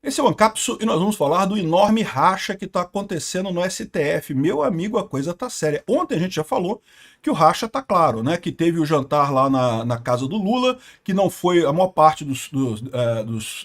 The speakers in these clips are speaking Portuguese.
Esse é o Ancapsu e nós vamos falar do enorme racha que está acontecendo no STF. Meu amigo, a coisa tá séria. Ontem a gente já falou que o racha tá claro, né? Que teve o jantar lá na casa do Lula, que não foi, a maior parte dos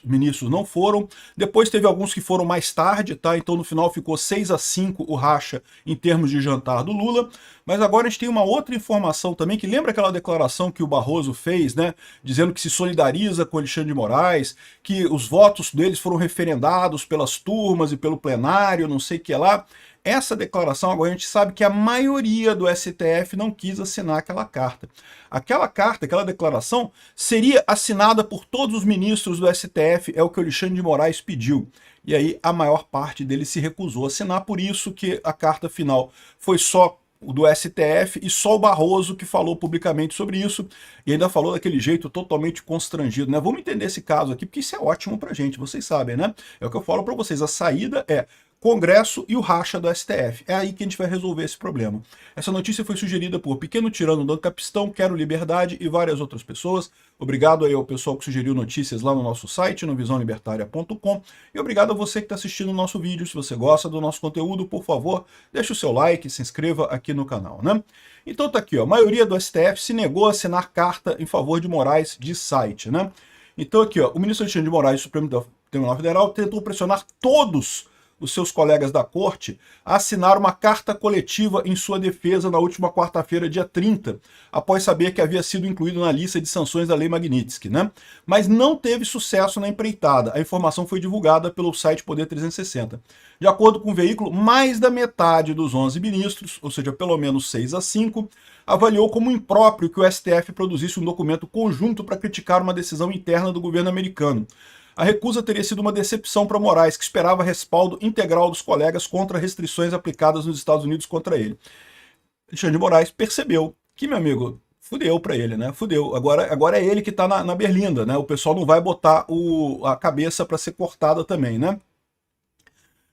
ministros não foram. Depois teve alguns que foram mais tarde, tá? Então no final ficou 6-5 o racha em termos de jantar do Lula. Mas agora a gente tem uma outra informação também, que lembra aquela declaração que o Barroso fez, né? Dizendo que se solidariza com Alexandre de Moraes, que os votos deles foram referendados pelas turmas e pelo plenário, não sei o que lá. Essa declaração, agora a gente sabe que a maioria do STF não quis assinar aquela carta. Aquela carta, aquela declaração, seria assinada por todos os ministros do STF, é o que o Alexandre de Moraes pediu. E aí a maior parte deles se recusou a assinar, por isso que a carta final foi só do STF e só o Barroso que falou publicamente sobre isso e ainda falou daquele jeito totalmente constrangido, né? Vamos entender esse caso aqui, porque isso é ótimo pra gente, vocês sabem, né? É o que eu falo pra vocês, a saída é Congresso e o racha do STF. É aí que a gente vai resolver esse problema. Essa notícia foi sugerida por Pequeno Tirano do Capistão, Quero Liberdade e várias outras pessoas. Obrigado aí ao pessoal que sugeriu notícias lá no nosso site, no visãolibertaria.com. E obrigado a você que está assistindo o nosso vídeo. Se você gosta do nosso conteúdo, por favor, deixe o seu like, se inscreva aqui no canal, né? Então tá aqui, ó, a maioria do STF se negou a assinar carta em favor de Moraes de site, né? Então aqui, ó, o ministro Alexandre de Moraes, do Supremo Tribunal Federal, tentou pressionar todos os seus colegas da corte a assinar uma carta coletiva em sua defesa na última quarta-feira, dia 30, após saber que havia sido incluído na lista de sanções da Lei Magnitsky, né? Mas não teve sucesso na empreitada. A informação foi divulgada pelo site Poder 360. De acordo com o veículo, mais da metade dos 11 ministros, ou seja, pelo menos 6-5, avaliou como impróprio que o STF produzisse um documento conjunto para criticar uma decisão interna do governo americano. A recusa teria sido uma decepção para Moraes, que esperava respaldo integral dos colegas contra restrições aplicadas nos Estados Unidos contra ele. Alexandre de Moraes percebeu que, meu amigo, fudeu para ele, né? Fudeu. Agora é ele que está na berlinda, né? O pessoal não vai botar a cabeça para ser cortada também, né?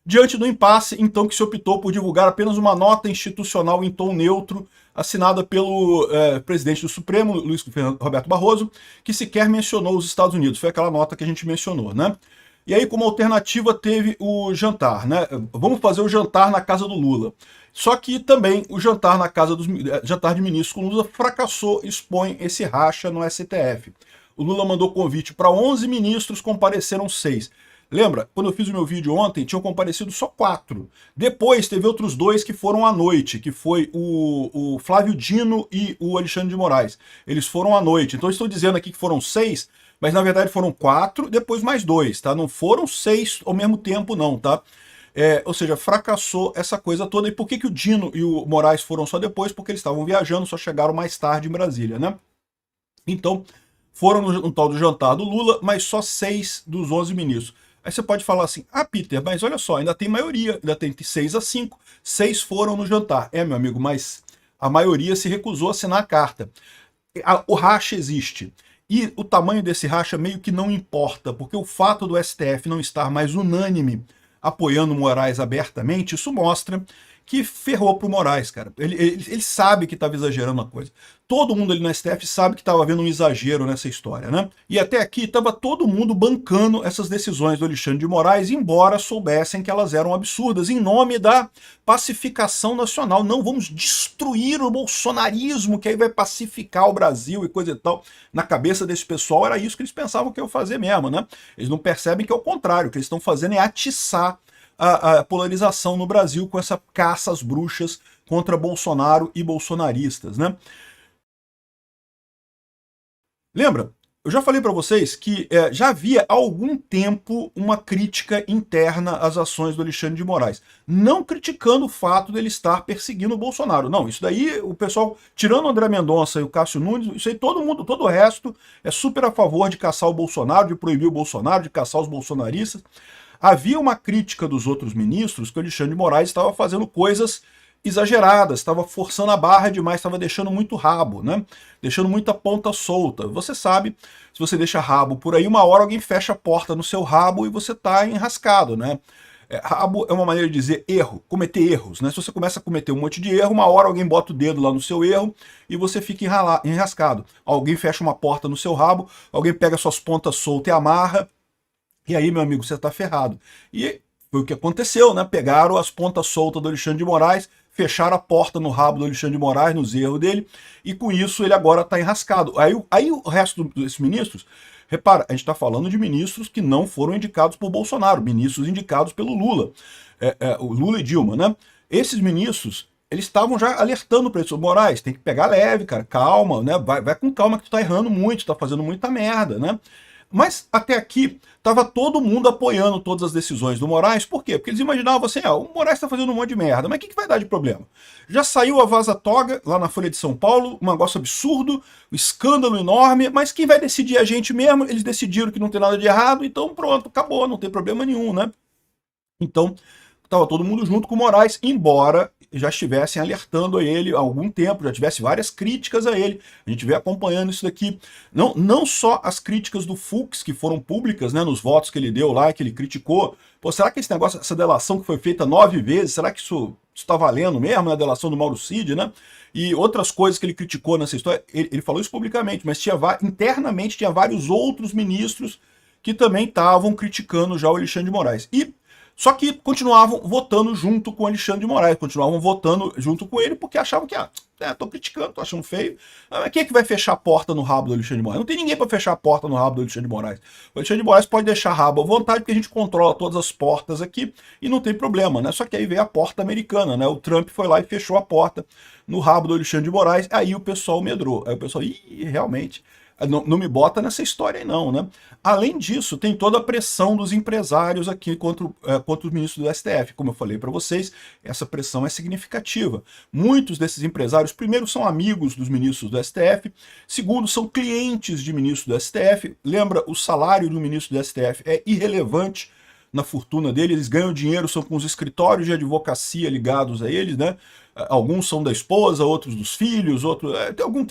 Diante do impasse, então, que se optou por divulgar apenas uma nota institucional em tom neutro, assinada pelo presidente do Supremo, Luiz Roberto Barroso, que sequer mencionou os Estados Unidos. Foi aquela nota que a gente mencionou, né? E aí, como alternativa, teve o jantar, né? Vamos fazer o jantar na casa do Lula. Só que também o jantar na casa dos jantar de ministros com Lula fracassou, expõe esse racha no STF. O Lula mandou convite para 11 ministros, compareceram 6. Lembra, quando eu fiz o meu vídeo ontem, tinham comparecido só 4. Depois teve outros 2 que foram à noite, que foi o Flávio Dino e o Alexandre de Moraes. Eles foram à noite. Então eu estou dizendo aqui que foram 6, mas na verdade foram 4, depois mais 2, tá? Não foram 6 ao mesmo tempo não, tá? Ou seja, fracassou essa coisa toda. E por que o Dino e o Moraes foram só depois? Porque eles estavam viajando, só chegaram mais tarde em Brasília, né? Então, foram no tal do jantar do Lula, mas só 6 dos 11 ministros. Aí você pode falar assim, ah, Peter, mas olha só, ainda tem maioria, ainda tem 6-5, 6 foram no jantar. Meu amigo, mas a maioria se recusou a assinar a carta. O racha existe. E o tamanho desse racha meio que não importa, porque o fato do STF não estar mais unânime apoiando Moraes abertamente, isso mostra que ferrou pro Moraes, cara. Ele sabe que estava exagerando a coisa. Todo mundo ali no STF sabe que estava havendo um exagero nessa história, né? E até aqui estava todo mundo bancando essas decisões do Alexandre de Moraes, embora soubessem que elas eram absurdas, em nome da pacificação nacional. Não, vamos destruir o bolsonarismo, que aí vai pacificar o Brasil e coisa e tal. Na cabeça desse pessoal era isso que eles pensavam que iam fazer mesmo, né? Eles não percebem que é o contrário, o que eles estão fazendo é atiçar a polarização no Brasil com essa caça às bruxas contra Bolsonaro e bolsonaristas, né? Lembra? Eu já falei para vocês que já havia há algum tempo uma crítica interna às ações do Alexandre de Moraes. Não criticando o fato dele estar perseguindo o Bolsonaro. Não, isso daí o pessoal, tirando o André Mendonça e o Cássio Nunes, isso aí todo mundo, todo o resto é super a favor de caçar o Bolsonaro, de proibir o Bolsonaro, de caçar os bolsonaristas. Havia uma crítica dos outros ministros que o Alexandre de Moraes estava fazendo coisas exageradas, estava forçando a barra demais, estava deixando muito rabo, né? Deixando muita ponta solta. Você sabe, se você deixa rabo por aí, uma hora alguém fecha a porta no seu rabo e você está enrascado, né? Rabo é uma maneira de dizer erro, cometer erros, né? Se você começa a cometer um monte de erro, uma hora alguém bota o dedo lá no seu erro e você fica enrascado. Alguém fecha uma porta no seu rabo, alguém pega suas pontas soltas e amarra, E aí, meu amigo, você está ferrado. E foi o que aconteceu, né? Pegaram as pontas soltas do Alexandre de Moraes, fecharam a porta no rabo do Alexandre de Moraes, nos erros dele, e com isso ele agora está enrascado. Aí o resto desses ministros, repara, a gente está falando de ministros que não foram indicados por Bolsonaro, ministros indicados pelo Lula, o Lula e Dilma, né? Esses ministros, eles estavam já alertando para isso. Moraes, tem que pegar leve, cara, calma, né? Vai com calma que tu tá errando muito, tá fazendo muita merda, né? Mas até aqui estava todo mundo apoiando todas as decisões do Moraes. Por quê? Porque eles imaginavam assim, o Moraes está fazendo um monte de merda, mas o que vai dar de problema? Já saiu a vaza-toga lá na Folha de São Paulo, um negócio absurdo, um escândalo enorme, mas quem vai decidir é a gente mesmo, eles decidiram que não tem nada de errado, então pronto, acabou, não tem problema nenhum, né? Então, estava todo mundo junto com o Moraes, embora já estivessem alertando a ele há algum tempo, já tivesse várias críticas a ele. A gente vem acompanhando isso daqui. Não só as críticas do Fux, que foram públicas, né, nos votos que ele deu lá, que ele criticou. Pô, será que esse negócio, essa delação que foi feita 9 vezes, será que isso está valendo mesmo, né, a delação do Mauro Cid, né? E outras coisas que ele criticou nessa história, ele falou isso publicamente, mas internamente tinha vários outros ministros que também estavam criticando já o Alexandre de Moraes. Só que continuavam votando junto com o Alexandre de Moraes, continuavam votando junto com ele, porque achavam que, tô criticando, tô achando feio. Mas quem é que vai fechar a porta no rabo do Alexandre de Moraes? Não tem ninguém para fechar a porta no rabo do Alexandre de Moraes. O Alexandre de Moraes pode deixar rabo à vontade, porque a gente controla todas as portas aqui e não tem problema, né? Só que aí veio a porta americana, né? O Trump foi lá e fechou a porta no rabo do Alexandre de Moraes, aí o pessoal medrou. Aí o pessoal, realmente... Não me bota nessa história aí não, né? Além disso, tem toda a pressão dos empresários aqui contra os ministros do STF. Como eu falei para vocês, essa pressão é significativa. Muitos desses empresários, primeiro, são amigos dos ministros do STF, segundo, são clientes de ministros do STF. Lembra, o salário do ministro do STF é irrelevante na fortuna dele, eles ganham dinheiro, são com os escritórios de advocacia ligados a eles, né? Alguns são da esposa, outros dos filhos, outros.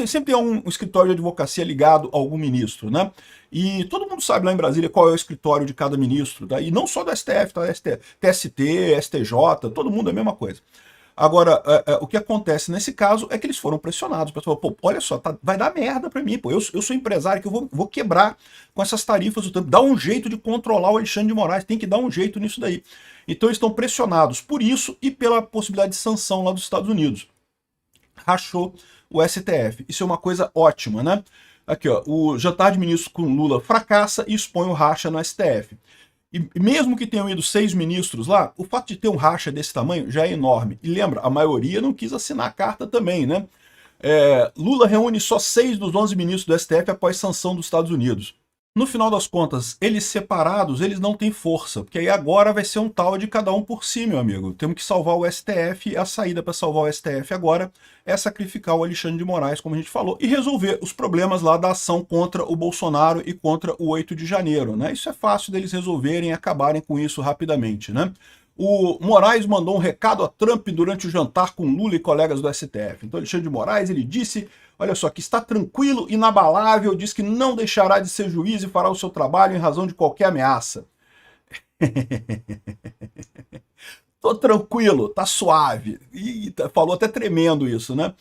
Sempre tem um escritório de advocacia ligado a algum ministro, né? E todo mundo sabe lá em Brasília qual é o escritório de cada ministro, tá? E não só do STF, tá? TST, STJ, todo mundo é a mesma coisa. Agora, o que acontece nesse caso é que eles foram pressionados. O pessoal falou, pô, olha só, vai dar merda pra mim, pô. Eu sou empresário que eu vou quebrar com essas tarifas do Trump. Dá um jeito de controlar o Alexandre de Moraes, tem que dar um jeito nisso daí. Então eles estão pressionados por isso e pela possibilidade de sanção lá dos Estados Unidos. Rachou o STF. Isso é uma coisa ótima, né? Aqui, ó, o jantar de ministros com Lula fracassa e expõe o racha no STF. E mesmo que tenham ido 6 ministros lá, o fato de ter um racha desse tamanho já é enorme. E lembra, a maioria não quis assinar a carta também, né? Lula reúne só 6 dos 11 ministros do STF após sanção dos Estados Unidos. No final das contas, eles separados, eles não têm força, porque aí agora vai ser um tal de cada um por si, meu amigo. Temos que salvar o STF, a saída para salvar o STF agora é sacrificar o Alexandre de Moraes, como a gente falou, e resolver os problemas lá da ação contra o Bolsonaro e contra o 8 de janeiro, né? Isso é fácil deles resolverem e acabarem com isso rapidamente, né? O Moraes mandou um recado a Trump durante o jantar com Lula e colegas do STF. Então, Alexandre de Moraes, ele disse, olha só, que está tranquilo, inabalável, diz que não deixará de ser juiz e fará o seu trabalho em razão de qualquer ameaça. Tô tranquilo, tá suave. E falou até tremendo isso, né?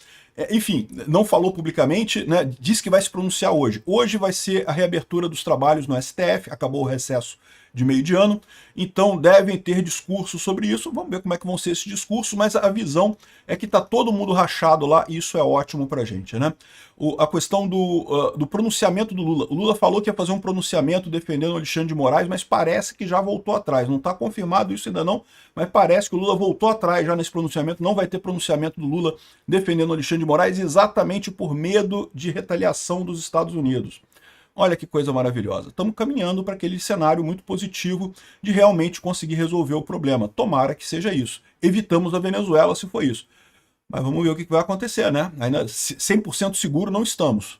Enfim, não falou publicamente, né? Disse que vai se pronunciar hoje. Hoje vai ser a reabertura dos trabalhos no STF, acabou o recesso de meio de ano, então devem ter discursos sobre isso. Vamos ver como é que vão ser esses discursos, mas a visão é que tá todo mundo rachado lá e isso é ótimo pra gente, né? A questão do pronunciamento do Lula. O Lula falou que ia fazer um pronunciamento defendendo o Alexandre de Moraes, mas parece que já voltou atrás. Não está confirmado isso ainda não, mas parece que o Lula voltou atrás já nesse pronunciamento. Não vai ter pronunciamento do Lula defendendo o Alexandre de Moraes exatamente por medo de retaliação dos Estados Unidos. Olha que coisa maravilhosa. Estamos caminhando para aquele cenário muito positivo de realmente conseguir resolver o problema. Tomara que seja isso. Evitamos a Venezuela se for isso. Mas vamos ver o que vai acontecer, né? Ainda 100% seguro não estamos.